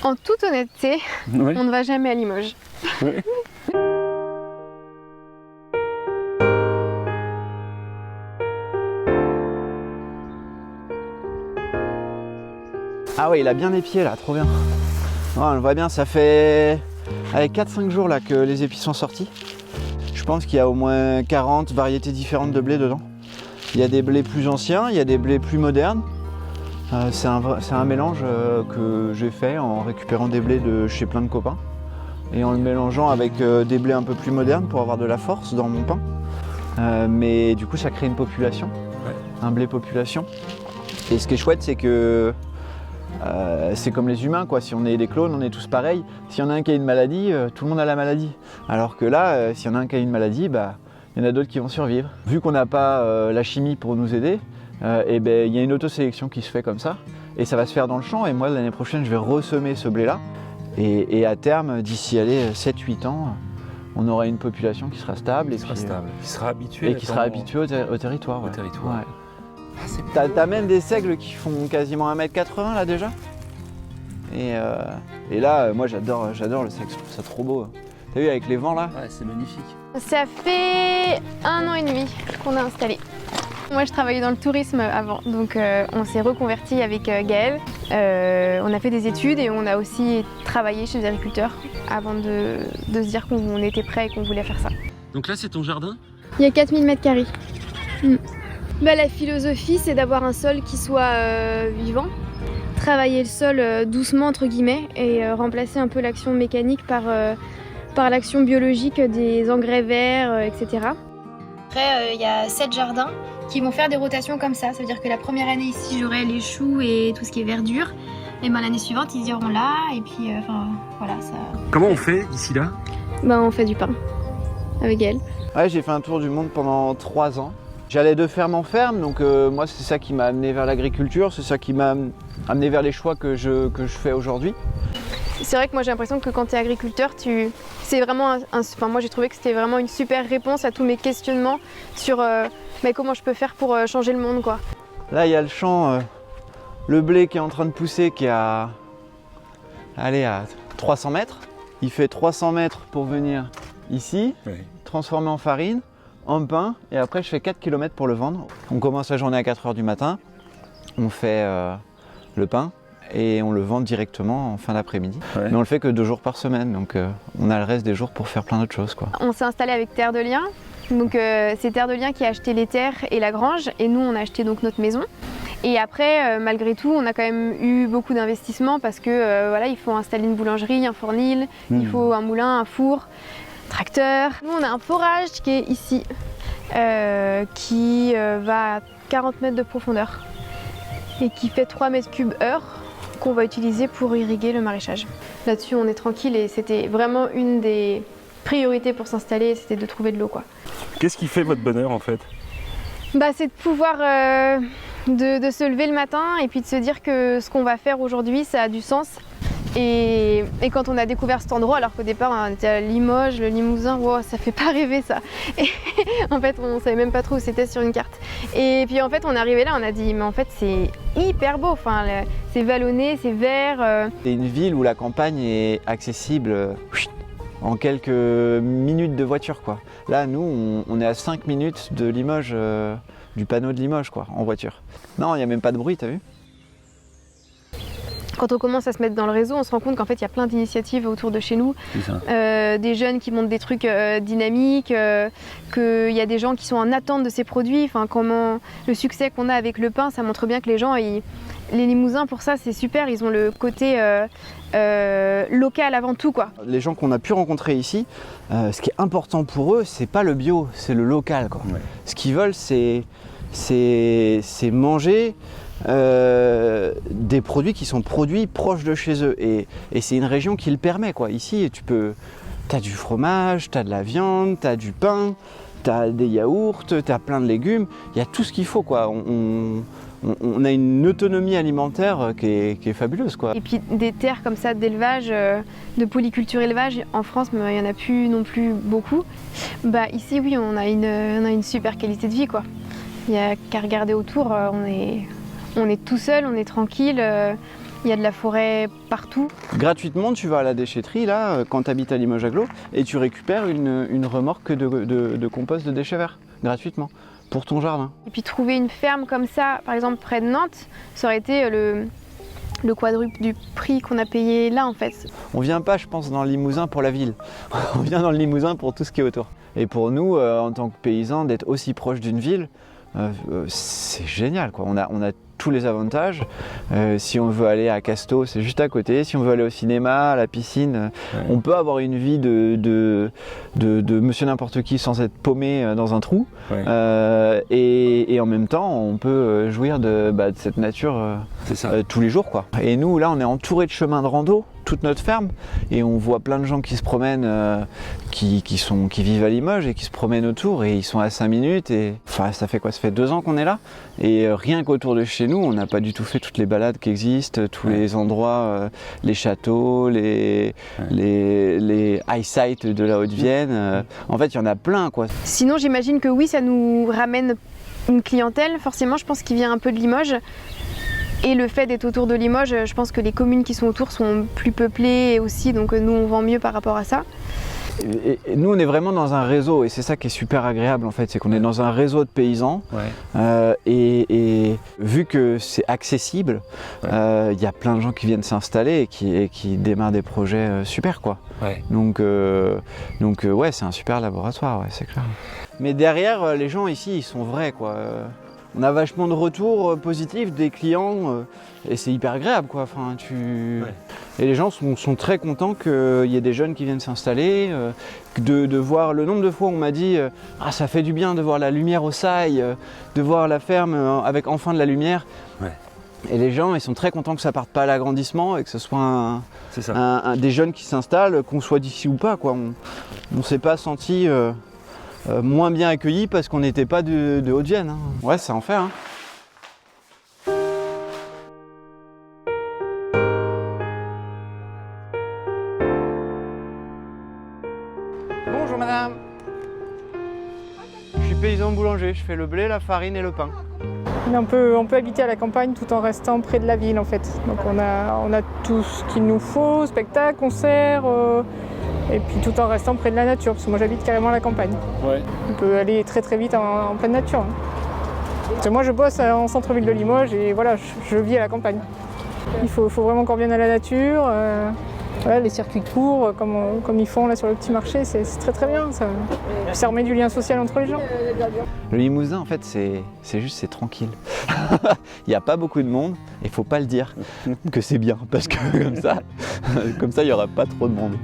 En toute honnêteté, Oui. on ne va jamais à Limoges. Oui. Ah ouais, il a bien épié là, trop bien. Ouais, on le voit bien, ça fait 4-5 jours là que les épis sont sortis. Je pense qu'il y a au moins 40 variétés différentes de blé dedans. Il y a des blés plus anciens, il y a des blés plus modernes. C'est un mélange que j'ai fait en récupérant des blés de chez plein de copains et en le mélangeant avec des blés un peu plus modernes pour avoir de la force dans mon pain. Mais du coup, ça crée une population, un blé population. Et ce qui est chouette, c'est que c'est comme les humains, quoi. Si on est des clones, on est tous pareils. S'il y en a un qui a une maladie, tout le monde a la maladie. Alors que là, s'il y en a un qui a une maladie, bah, il y en a d'autres qui vont survivre. Vu qu'on n'a pas la chimie pour nous aider, et ben, il y a une autosélection qui se fait comme ça. Et ça va se faire dans le champ. Et moi, l'année prochaine, je vais ressemer ce blé-là. Et à terme, d'ici 7-8 ans, on aura une population qui sera stable. Qui sera habitué. Et qui sera habituée au territoire. Au territoire. Ouais. T'as même des seigles qui font quasiment 1m80 là déjà. Et là, moi j'adore le seigle, je trouve ça trop beau. T'as vu avec les vents là? Ouais, c'est magnifique. Ça fait 1 an et demi qu'on a installé. Moi je travaillais dans le tourisme avant, donc on s'est reconverti avec Gaël. On a fait des études et on a aussi travaillé chez des agriculteurs avant de se dire qu'on était prêt et qu'on voulait faire ça. Donc là c'est ton jardin? Il y a 4000 m². Bah, la philosophie, c'est d'avoir un sol qui soit vivant, travailler le sol doucement entre guillemets et remplacer un peu l'action mécanique par l'action biologique des engrais verts, etc. Après, il y a 7 jardins qui vont faire des rotations comme ça. Ça veut dire que la première année ici, j'aurai les choux et tout ce qui est verdure. Et ben, l'année suivante, ils iront là. Et puis, voilà, ça... Comment on fait ici là? Ben, on fait du pain avec elle. Ouais, j'ai fait un tour du monde pendant 3 ans. J'allais de ferme en ferme, donc moi c'est ça qui m'a amené vers l'agriculture, c'est ça qui m'a amené vers les choix que je fais aujourd'hui. C'est vrai que moi j'ai l'impression que quand tu es agriculteur, c'est vraiment moi j'ai trouvé que c'était vraiment une super réponse à tous mes questionnements sur comment je peux faire pour changer le monde, quoi. Là il y a le champ, le blé qui est en train de pousser, qui est à 300 mètres. Il fait 300 mètres pour venir ici, transformer en farine, en pain, et après je fais 4 km pour le vendre. On commence la journée à 4 h du matin, on fait le pain et on le vend directement en fin d'après-midi. Mais on le fait que 2 jours par semaine, donc on a le reste des jours pour faire plein d'autres choses, quoi. On s'est installé avec Terre de Liens, donc c'est Terre de Liens qui a acheté les terres et la grange, et nous on a acheté donc notre maison. Et après, malgré tout, on a quand même eu beaucoup d'investissements parce que voilà, il faut installer une boulangerie, un fournil, il faut un moulin, un four, tracteur. Nous on a un forage qui est ici, qui va à 40 mètres de profondeur et qui fait 3 m³ heure qu'on va utiliser pour irriguer le maraîchage. Là-dessus on est tranquille et c'était vraiment une des priorités pour s'installer, c'était de trouver de l'eau, quoi. Qu'est-ce qui fait votre bonheur en fait? Bah, c'est de pouvoir de se lever le matin et puis de se dire que ce qu'on va faire aujourd'hui ça a du sens. Et quand on a découvert cet endroit, alors qu'au départ on était à Limoges, le Limousin, wow, ça fait pas rêver ça. Et en fait on savait même pas trop où c'était sur une carte. Et puis en fait on est arrivé là, on a dit mais en fait c'est hyper beau, enfin, c'est vallonné, c'est vert. C'est une ville où la campagne est accessible en quelques minutes de voiture, quoi. Là nous on est à 5 minutes de Limoges, du panneau de Limoges, quoi, en voiture. Non, il n'y a même pas de bruit, t'as vu? Quand on commence à se mettre dans le réseau, on se rend compte qu'en fait il y a plein d'initiatives autour de chez nous, des jeunes qui montent des trucs dynamiques, qu'il y a des gens qui sont en attente de ces produits. Enfin, comment le succès qu'on a avec le pain, ça montre bien que les gens, les Limousins pour ça c'est super, ils ont le côté local avant tout, quoi. Les gens qu'on a pu rencontrer ici, ce qui est important pour eux, c'est pas le bio, c'est le local, quoi. Ouais. Ce qu'ils veulent, c'est manger des produits qui sont produits proches de chez eux, et c'est une région qui le permet, quoi. Ici t'as du fromage, t'as de la viande, t'as du pain, t'as des yaourts, t'as plein de légumes, il y a tout ce qu'il faut, quoi. On a une autonomie alimentaire qui est fabuleuse, quoi. Et puis des terres comme ça d'élevage, de polyculture élevage, en France, il n'y en a plus non plus beaucoup. Bah, ici, oui, on a une super qualité de vie, quoi. Il n'y a qu'à regarder autour, on est tout seul, on est tranquille. il y a de la forêt partout. Gratuitement, tu vas à la déchetterie, là, quand tu habites à Limoges-Aglo, et tu récupères une remorque de compost de déchets verts, gratuitement, pour ton jardin. Et puis trouver une ferme comme ça, par exemple près de Nantes, ça aurait été le quadruple du prix qu'on a payé là en fait. On vient pas, je pense, dans le Limousin pour la ville. On vient dans le Limousin pour tout ce qui est autour. Et pour nous, en tant que paysans, d'être aussi proche d'une ville, c'est génial, quoi. On a tous les avantages. Si on veut aller à Casto, c'est juste à côté. Si on veut aller au cinéma, à la piscine, on peut avoir une vie de monsieur n'importe qui sans être paumé dans un trou. Et en même temps, on peut jouir de cette nature tous les jours, quoi. Et nous, là, on est entouré de chemins de rando, toute notre ferme, et on voit plein de gens qui se promènent, qui vivent à Limoges et qui se promènent autour, et ils sont à 5 minutes. Et enfin, ça fait quoi? Ça fait 2 ans qu'on est là, et rien qu'autour de chez nous, on n'a pas du tout fait toutes les balades qui existent, tous les endroits, les châteaux, les high sites de la Haute-Vienne. En fait, il y en a plein, quoi. Sinon, j'imagine que oui, ça nous ramène une clientèle. Forcément, je pense qu'il vient un peu de Limoges. Et le fait d'être autour de Limoges, je pense que les communes qui sont autour sont plus peuplées aussi, donc nous on vend mieux par rapport à ça. Et nous on est vraiment dans un réseau, et c'est ça qui est super agréable en fait, c'est qu'on est dans un réseau de paysans, et vu que c'est accessible, il y a plein de gens qui viennent s'installer et qui démarrent des projets super, quoi. Donc ouais, c'est un super laboratoire, ouais, c'est clair. Mais derrière, les gens ici ils sont vrais, quoi. On a vachement de retours positifs des clients, et c'est hyper agréable, quoi. Enfin, Et les gens sont très contents qu'il y ait des jeunes qui viennent s'installer, de voir le nombre de fois où on m'a dit ah, ça fait du bien de voir la lumière au Saille, de voir la ferme avec enfin de la lumière. Et les gens, ils sont très contents que ça parte pas à l'agrandissement et que ce soit des jeunes qui s'installent, qu'on soit d'ici ou pas, quoi. On s'est pas senti moins bien accueillis parce qu'on n'était pas de Haute-Vienne. Hein. Ouais, ça en fait. Hein. Bonjour madame. Je suis paysan boulanger, je fais le blé, la farine et le pain. On peut habiter à la campagne tout en restant près de la ville en fait. Donc on a tout ce qu'il nous faut, spectacle, concert, et puis tout en restant près de la nature, parce que moi j'habite carrément à la campagne. On peut aller très très vite en pleine nature. Hein. Parce que moi je bosse en centre-ville de Limoges et voilà, je vis à la campagne. Il faut vraiment qu'on revienne à la nature. Voilà, les circuits courts, comme ils font là sur le petit marché, c'est très très bien. Ça remet du lien social entre les gens. Le Limousin, en fait, c'est tranquille. Il n'y a pas beaucoup de monde, et il ne faut pas le dire que c'est bien, parce que comme ça, il n'y aura pas trop de monde.